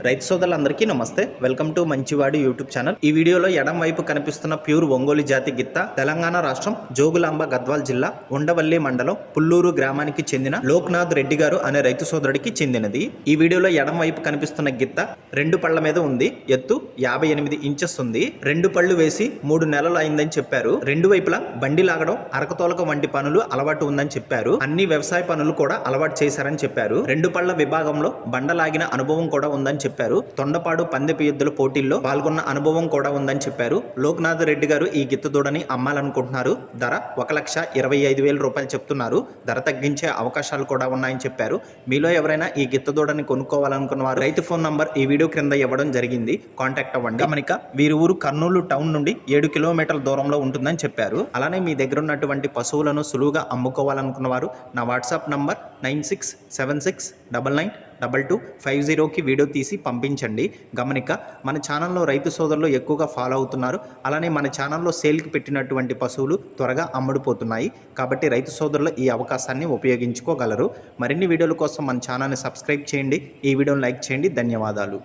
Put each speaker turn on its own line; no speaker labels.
రైతు సోదరులందరికీ నమస్తే. వెల్కమ్ టు మంచివాడి యూట్యూబ్ ఛానల్. ఈ వీడియోలో ఎడం వైపు కనిపిస్తున్న ప్యూర్ ఒంగోలు జాతి గిత్త తెలంగాణ రాష్ట్రం జోగులాంబ గద్వాల్ జిల్లా ఉండవల్లి మండలం పుల్లూరు గ్రామానికి చెందిన లోక్నాథ్ రెడ్డి గారు అనే రైతు సోదరుడికి చెందినది. ఈ వీడియోలో ఎడం వైపు కనిపిస్తున్న గిత్త 2 పళ్ల మీద ఉంది. ఎత్తు 58 ఇంచెస్ ఉంది. 2 పళ్ళు వేసి 3 నెలలు అయిందని చెప్పారు. 2 వైపులా బండి లాగడం, అరకతోలక వంటి పనులు అలవాటు ఉందని చెప్పారు. అన్ని వ్యవసాయ పనులు కూడా అలవాటు చేశారని చెప్పారు. 2 పళ్ల విభాగంలో బండలాగిన అనుభవం కూడా ఉందని చెప్పారు. తొండపాడు పందెపు ఎద్దుల పోటీల్లో పాల్గొన్న అనుభవం కూడా ఉందని చెప్పారు. లోక్నాథ్ రెడ్డి గారు ఈ గిత్త దూడని అమ్మాలనుకుంటున్నారు. ధర 1,25,000 రూపాయలు చెప్తున్నారు. ధర తగ్గించే అవకాశాలు కూడా ఉన్నాయని చెప్పారు. మీలో ఎవరైనా ఈ గిత్త దూడని కొనుక్కోవాలనుకున్న వారు రైతు ఫోన్ నంబర్ ఈ వీడియో క్రింద ఇవ్వడం జరిగింది. కాంటాక్ట్ అవ్వండి. గమనిక, వీరి ఊరు కర్నూలు టౌన్ నుండి 7 కిలోమీటర్ల దూరంలో ఉంటుందని చెప్పారు. అలానే మీ దగ్గర ఉన్నటువంటి పశువులను సులువుగా అమ్ముకోవాలనుకున్న వారు నా వాట్సాప్ నంబర్ 9676999250కి వీడియో తీసి పంపించండి. గమనిక, మన ఛానల్లో రైతు సోదరులు ఎక్కువగా ఫాలో అవుతున్నారు. అలానే మన ఛానల్లో సేల్కి పెట్టినటువంటి పశువులు త్వరగా అమ్ముడుపోతున్నాయి. కాబట్టి రైతు సోదరులు ఈ అవకాశాన్ని ఉపయోగించుకోగలరు. మరిన్ని వీడియోల కోసం మన ఛానల్ని సబ్స్క్రైబ్ చేయండి. ఈ వీడియోని లైక్ చేయండి. ధన్యవాదాలు.